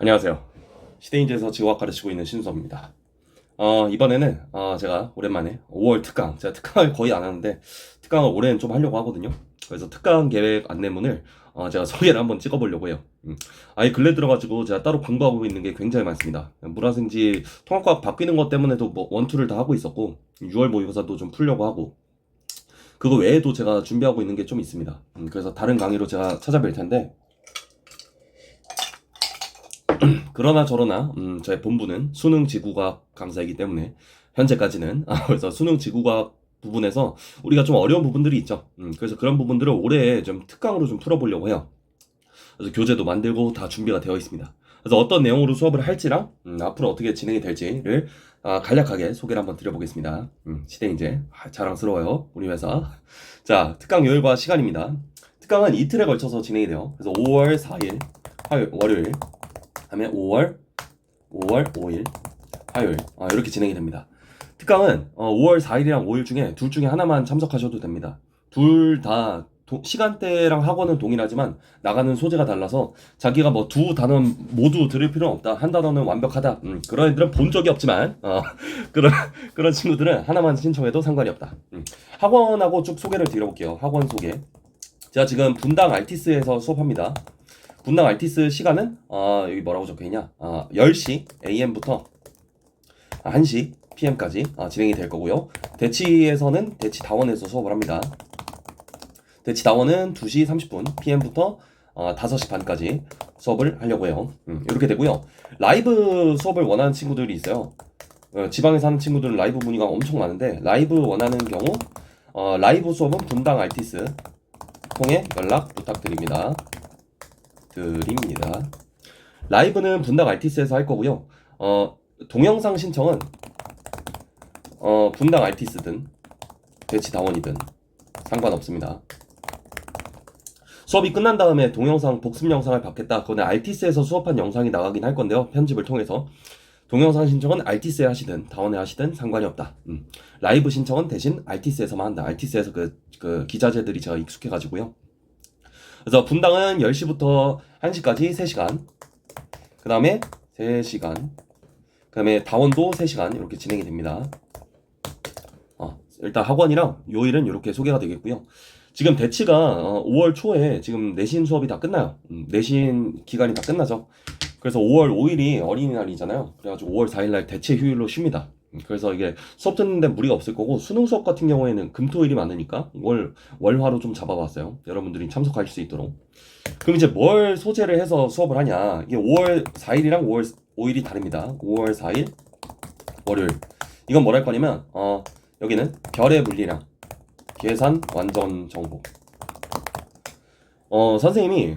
안녕하세요. 시대인재에서 지구학 가르치고 있는 신수입니다. 이번에는 제가 오랜만에 5월 특강, 제가 특강을 거의 안 하는데 특강을 올해는 좀 하려고 하거든요. 그래서 특강 계획 안내문을 제가 소개를 한번 찍어보려고 해요. 아예 근래 들어가지고 제가 따로 공부하고 있는 게 굉장히 많습니다. 물화생지 통합과학 바뀌는 것 때문에도 뭐 원투를 다 하고 있었고 6월 모의고사도 좀 풀려고 하고 그거 외에도 제가 준비하고 있는 게 좀 있습니다. 그래서 다른 강의로 제가 찾아뵐 텐데 그러나 저러나 저의 본부는 수능 지구과학 강사이기 때문에 현재까지는 그래서 수능 지구과학 부분에서 우리가 좀 어려운 부분들이 있죠. 그래서 그런 부분들을 올해 좀 특강으로 좀 풀어보려고 해요. 그래서 교재도 만들고 다 준비가 되어 있습니다. 그래서 어떤 내용으로 수업을 할지랑 앞으로 어떻게 진행이 될지를 간략하게 소개를 한번 드려보겠습니다. 시대인재 자랑스러워요 우리 회사. 자, 특강 요일과 시간입니다. 특강은 이틀에 걸쳐서 진행이 돼요. 그래서 5월 4일 월요일 다음에 5월 5일 화요일 이렇게 진행이 됩니다. 특강은 5월 4일이랑 5일 중에 둘 중에 하나만 참석하셔도 됩니다. 둘 다 시간대랑 학원은 동일하지만 나가는 소재가 달라서 자기가 뭐 두 단원 모두 들을 필요는 없다. 한 단원은 완벽하다. 그런 애들은 본 적이 없지만 그런 친구들은 하나만 신청해도 상관이 없다. 학원하고 쭉 소개를 드려볼게요. 학원 소개. 제가 지금 분당 알티스에서 수업합니다. 분당 알티스 시간은 여기 뭐라고 적혀있냐 10시 AM부터 1시 PM까지 진행이 될 거고요. 대치에서는 대치다원에서 수업을 합니다. 대치다원은 2시 30분 PM부터 5시 반까지 수업을 하려고 해요. 이렇게 되고요. 라이브 수업을 원하는 친구들이 있어요. 지방에 사는 친구들은 라이브 문의가 엄청 많은데 라이브 원하는 경우 라이브 수업은 분당 알티스 통해 연락 부탁드립니다. 라이브는 분당 알티스에서 할 거고요. 동영상 신청은 분당 알티스든 대치다원이든 상관없습니다. 수업이 끝난 다음에 동영상 복습 영상을 받겠다. 그거는 알티스에서 수업한 영상이 나가긴 할 건데요. 편집을 통해서 동영상 신청은 알티스에 하시든 다원에 하시든 상관이 없다. 라이브 신청은 대신 알티스에서만 한다. 알티스에서 그 기자재들이 제가 익숙해가지고요. 그래서 분당은 10시부터 1시까지 3시간 그 다음에 3시간 그 다음에 다원도 3시간 이렇게 진행이 됩니다. 일단 학원이랑 요일은 이렇게 소개가 되겠고요. 지금 대치가 5월 초에 지금 내신 수업이 다 끝나요. 내신 기간이 다 끝나죠. 그래서 5월 5일이 어린이날이잖아요. 그래가지고 5월 4일날 대체 휴일로 쉽니다. 그래서 이게 수업 듣는데 무리가 없을 거고 수능 수업 같은 경우에는 금토일이 많으니까 월화로 좀 잡아봤어요. 여러분들이 참석하실 수 있도록. 그럼 이제 뭘 소재를 해서 수업을 하냐. 이게 5월 4일이랑 5월 5일이 다릅니다. 5월 4일 월요일. 이건 뭘 할 거냐면 여기는 별의 물리량 계산 완전 정보. 선생님이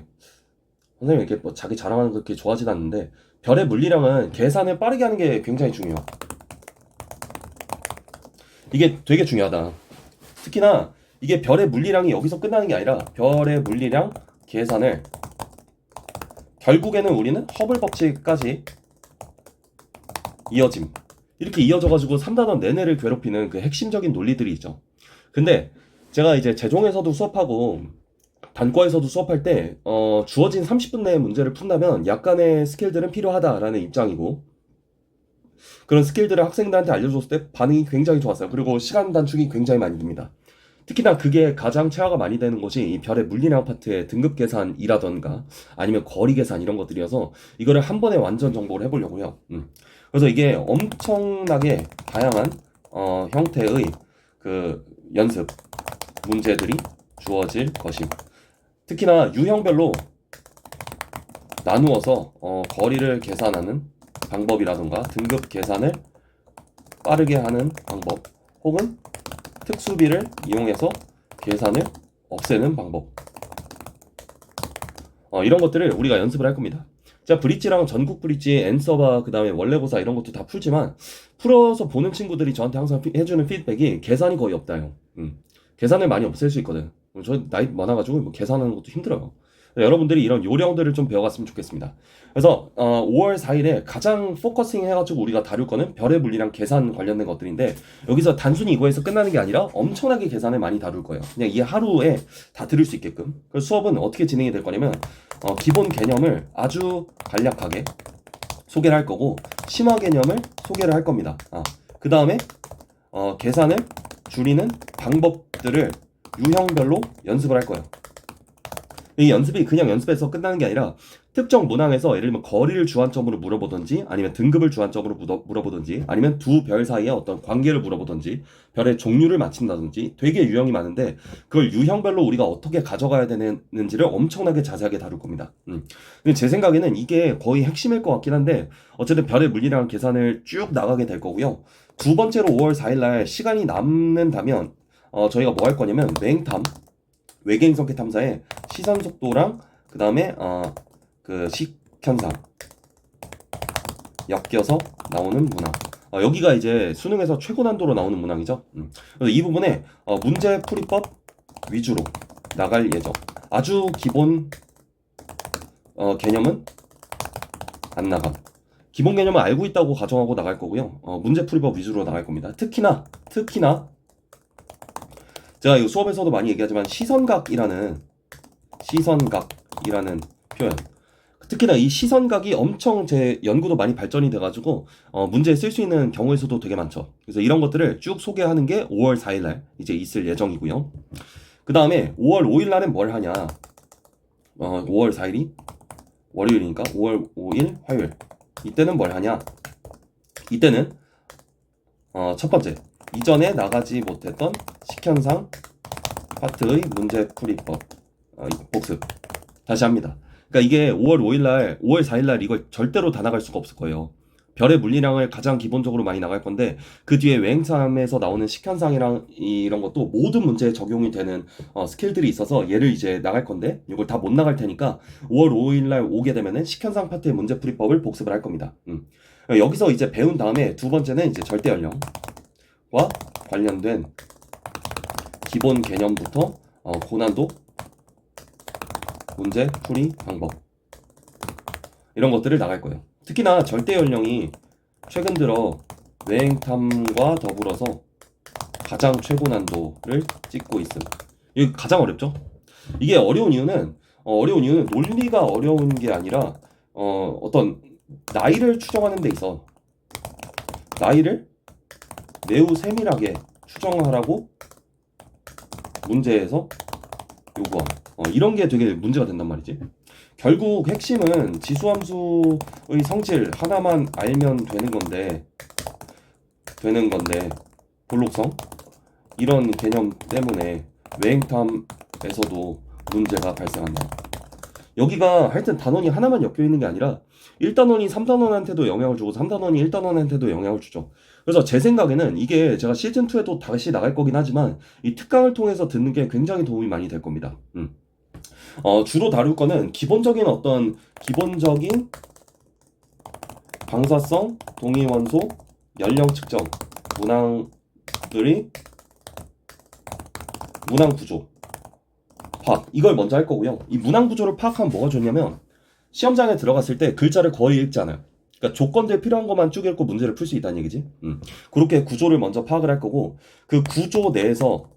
이렇게 뭐 자기 자랑하는 거 그렇게 좋아하진 않는데 별의 물리량은 계산을 빠르게 하는 게 굉장히 중요해요. 이게 되게 중요하다. 특히나 이게 별의 물리량이 여기서 끝나는 게 아니라 별의 물리량 계산을 결국에는 우리는 허블 법칙까지 이어짐. 이렇게 이어져가지고 3단원 내내를 괴롭히는 그 핵심적인 논리들이 있죠. 근데 제가 이제 재종에서도 수업하고 단과에서도 수업할 때 주어진 30분 내에 문제를 푼다면 약간의 스킬들은 필요하다라는 입장이고 그런 스킬들을 학생들한테 알려줬을 때 반응이 굉장히 좋았어요. 그리고 시간 단축이 굉장히 많이 됩니다. 특히나 그게 가장 체화가 많이 되는 것이 이 별의 물리량 파트의 등급 계산이라던가 아니면 거리 계산 이런 것들이어서 이거를 한 번에 완전 정보를 해보려고 해요. 그래서 이게 엄청나게 다양한 형태의 그 연습 문제들이 주어질 것임. 특히나 유형별로 나누어서 거리를 계산하는 방법이라던가 등급 계산을 빠르게 하는 방법 혹은 특수비를 이용해서 계산을 없애는 방법 이런 것들을 우리가 연습을 할 겁니다. 자, 브릿지랑 전국 브릿지, 앤서바, 그 다음에 원래고사 이런 것도 다 풀지만 풀어서 보는 친구들이 저한테 항상 해주는 피드백이 계산이 거의 없다요. 계산을 많이 없앨 수 있거든. 저 나이 많아가지고 뭐 계산하는 것도 힘들어요. 여러분들이 이런 요령들을 좀 배워갔으면 좋겠습니다. 그래서 5월 4일에 가장 포커싱 해가지고 우리가 다룰 거는 별의 물리랑 계산 관련된 것들인데 여기서 단순히 이거에서 끝나는 게 아니라 엄청나게 계산을 많이 다룰 거예요. 그냥 이 하루에 다 들을 수 있게끔. 그래서 수업은 어떻게 진행이 될 거냐면 기본 개념을 아주 간략하게 소개를 할 거고, 심화 개념을 소개를 할 겁니다. 그 다음에 계산을 줄이는 방법들을 유형별로 연습을 할 거예요. 이 연습이 그냥 연습해서 끝나는 게 아니라 특정 문항에서 예를 들면 거리를 주안점으로 물어보든지, 아니면 등급을 주안점으로 물어보든지, 아니면 두 별 사이의 어떤 관계를 물어보든지, 별의 종류를 맞힌다든지, 되게 유형이 많은데 그걸 유형별로 우리가 어떻게 가져가야 되는지를 엄청나게 자세하게 다룰 겁니다. 근데 제 생각에는 이게 거의 핵심일 것 같긴 한데, 어쨌든 별의 물리량 계산을 쭉 나가게 될 거고요. 두 번째로 5월 4일 날 시간이 남는다면 저희가 뭐 할 거냐면 맹탐, 외계인 성격 탐사에 시선 속도랑 그 다음에 그 식현상 엮여서 나오는 문항. 여기가 이제 수능에서 최고 난도로 나오는 문항이죠. 그래서 이 부분에 문제 풀이법 위주로 나갈 예정. 아주 기본 개념은 안 나감. 기본 개념은 알고 있다고 가정하고 나갈 거고요. 문제 풀이법 위주로 나갈 겁니다. 특히나 제가 이거 수업에서도 많이 얘기하지만 시선각이라는 표현, 특히나 이 시선각이 엄청 제 연구도 많이 발전이 돼가지고 문제에 쓸 수 있는 경우의 수도 되게 많죠. 그래서 이런 것들을 쭉 소개하는 게 5월 4일날 이제 있을 예정이고요. 그 다음에 5월 5일날은 뭘 하냐, 5월 4일이 월요일이니까 5월 5일 화요일, 이때는 뭘 하냐, 이때는 첫 번째, 이전에 나가지 못했던 식현상 파트의 문제 풀이법 복습 다시 합니다. 그러니까 이게 5월 5일날, 5월 4일날 이걸 절대로 다 나갈 수가 없을 거예요. 별의 물리량을 가장 기본적으로 많이 나갈 건데, 그 뒤에 외행참에서 나오는 식현상이랑 이런 것도 모든 문제에 적용이 되는 스킬들이 있어서 얘를 이제 나갈 건데, 이걸 다 못 나갈 테니까 5월 5일날 오게 되면은 식현상 파트의 문제 풀이법을 복습을 할 겁니다. 여기서 이제 배운 다음에 두 번째는 이제 절대 연령과 관련된 기본 개념부터 고난도 문제 풀이 방법, 이런 것들을 나갈 거예요. 특히나 절대 연령이 최근 들어 외행탐과 더불어서 가장 최고 난도를 찍고 있음. 이게 가장 어렵죠? 이게 어려운 이유는 논리가 어려운 게 아니라 어떤 나이를 추정하는 데 있어 나이를 매우 세밀하게 추정하라고 문제에서 요구함. 이런 게 되게 문제가 된단 말이지. 결국 핵심은 지수함수의 성질 하나만 알면 되는 건데 볼록성, 이런 개념 때문에 외행탐에서도 문제가 발생한다. 여기가 하여튼 단원이 하나만 엮여 있는 게 아니라 1단원이 3단원한테도 영향을 주고 3단원이 1단원한테도 영향을 주죠. 그래서 제 생각에는 이게 제가 시즌2에도 다시 나갈 거긴 하지만 이 특강을 통해서 듣는 게 굉장히 도움이 많이 될 겁니다. 주로 다룰 거는 기본적인 방사성, 동위원소, 연령 측정, 문항 구조 파악, 이걸 먼저 할 거고요. 이 문항 구조를 파악하면 뭐가 좋냐면 시험장에 들어갔을 때 글자를 거의 읽지 않아요. 그러니까 조건들 필요한 것만 쭉 읽고 문제를 풀 수 있다는 얘기지. 그렇게 구조를 먼저 파악을 할 거고, 그 구조 내에서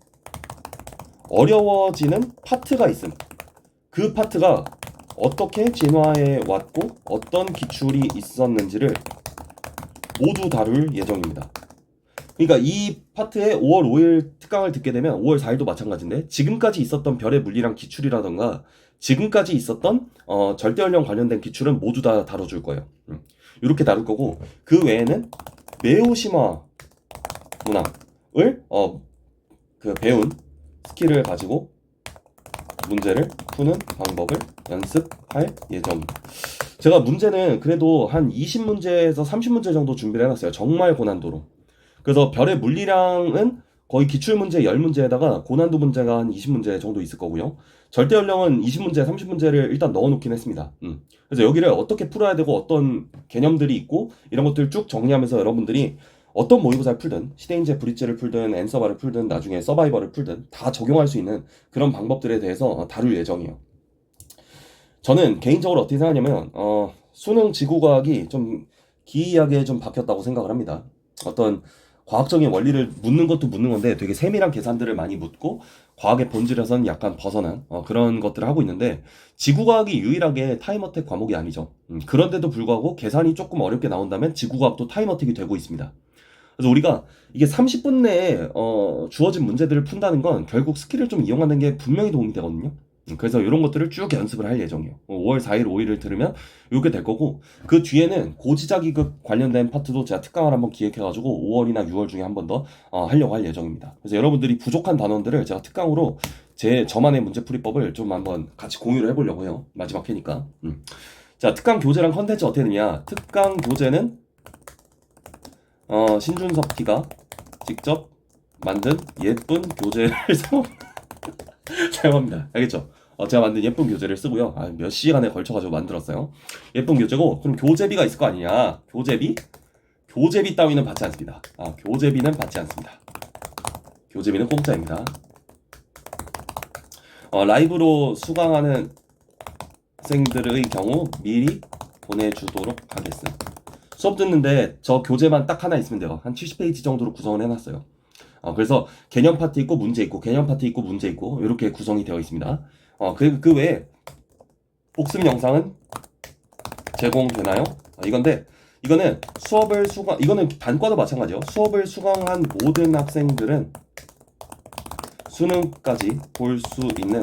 어려워지는 파트가 있음. 그 파트가 어떻게 진화해 왔고 어떤 기출이 있었는지를 모두 다룰 예정입니다. 그러니까 이 파트에 5월 5일 특강을 듣게 되면 5월 4일도 마찬가지인데, 지금까지 있었던 별의 물리량 기출이라던가 지금까지 있었던 절대연령 관련된 기출은 모두 다 다뤄줄 거예요. 이렇게 다룰 거고, 그 외에는 매우 심화 문항을 그 배운 스킬을 가지고 문제를 푸는 방법을 연습할 예정입니다. 제가 문제는 그래도 한 20문제에서 30문제 정도 준비를 해놨어요. 정말 고난도로. 그래서 별의 물리량은 거의 기출문제 10문제에다가 고난도 문제가 한 20문제 정도 있을 거고요. 절대연령은 20문제, 30문제를 일단 넣어놓긴 했습니다. 그래서 여기를 어떻게 풀어야 되고 어떤 개념들이 있고 이런 것들 쭉 정리하면서 여러분들이 어떤 모의고사를 풀든, 시대인재 브릿지를 풀든, 앤서바를 풀든, 나중에 서바이벌을 풀든 다 적용할 수 있는 그런 방법들에 대해서 다룰 예정이에요. 저는 개인적으로 어떻게 생각하냐면 수능 지구과학이 좀 기이하게 좀 바뀌었다고 생각을 합니다. 어떤 과학적인 원리를 묻는 것도 묻는 건데 되게 세밀한 계산들을 많이 묻고 과학의 본질에서는 약간 벗어난 그런 것들을 하고 있는데 지구과학이 유일하게 타임어택 과목이 아니죠. 그런데도 불구하고 계산이 조금 어렵게 나온다면 지구과학도 타임어택이 되고 있습니다. 그래서 우리가 이게 30분 내에 주어진 문제들을 푼다는 건 결국 스킬을 좀 이용하는 게 분명히 도움이 되거든요. 그래서 이런 것들을 쭉 연습을 할 예정이에요. 5월 4일, 5일을 들으면 이렇게 될 거고 그 뒤에는 고지자기급 관련된 파트도 제가 특강을 한번 기획해가지고 5월이나 6월 중에 한 번 더 하려고 할 예정입니다. 그래서 여러분들이 부족한 단원들을 제가 특강으로 저만의 문제풀이법을 좀 한번 같이 공유를 해보려고 해요. 마지막 회니까. 자, 특강 교재랑 컨텐츠 어떻게 되냐? 특강 교재는 신준섭 T가 직접 만든 예쁜 교재를 사용합니다. 알겠죠? 제가 만든 예쁜 교재를 쓰고요. 몇 시간에 걸쳐가지고 만들었어요. 예쁜 교재고, 그럼 교재비가 있을 거 아니냐? 교재비? 교재비 따위는 받지 않습니다. 교재비는 받지 않습니다. 교재비는 공짜입니다. 라이브로 수강하는 학생들의 경우 미리 보내주도록 하겠습니다. 수업 듣는데 저 교재만 딱 하나 있으면 돼요. 한 70페이지 정도로 구성을 해놨어요. 그래서 개념 파트 있고 문제 있고 개념 파트 있고 문제 있고 이렇게 구성이 되어 있습니다. 그 외에 복습 영상은 제공되나요? 이거는 이거는 단과도 마찬가지요. 수업을 수강한 모든 학생들은 수능까지 볼 수 있는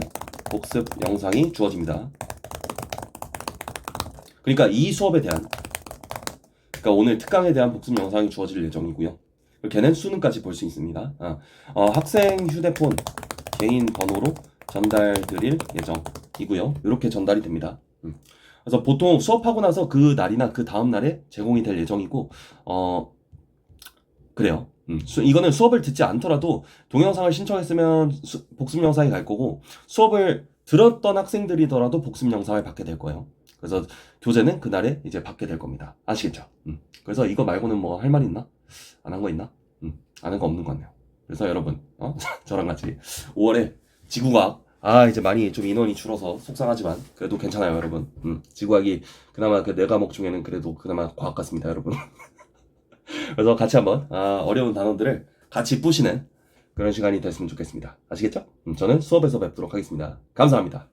복습 영상이 주어집니다. 그러니까 이 수업에 대한 그러니까 오늘 특강에 대한 복습 영상이 주어질 예정이고요. 걔는 수능까지 볼 수 있습니다. 학생 휴대폰 개인 번호로 전달드릴 예정이고요. 이렇게 전달이 됩니다. 그래서 보통 수업하고 나서 그 날이나 그 다음 날에 제공이 될 예정이고, 그래요. 이거는 수업을 듣지 않더라도 동영상을 신청했으면 복습 영상이 갈 거고, 수업을 들었던 학생들이더라도 복습 영상을 받게 될 거예요. 그래서 교재는 그날에 이제 받게 될 겁니다. 아시겠죠? 그래서 이거 말고는 뭐 할 말 있나? 안 한 거 있나? 안 한 거 없는 것 같네요. 그래서 여러분, 저랑 같이 5월에 지구과학, 이제 많이 좀 인원이 줄어서 속상하지만 그래도 괜찮아요, 여러분. 지구과학이 그나마 그 네 과목 중에는 그래도 그나마 과학 같습니다, 여러분. 그래서 같이 한번 어려운 단어들을 같이 푸시는 그런 시간이 됐으면 좋겠습니다. 아시겠죠? 저는 수업에서 뵙도록 하겠습니다. 감사합니다.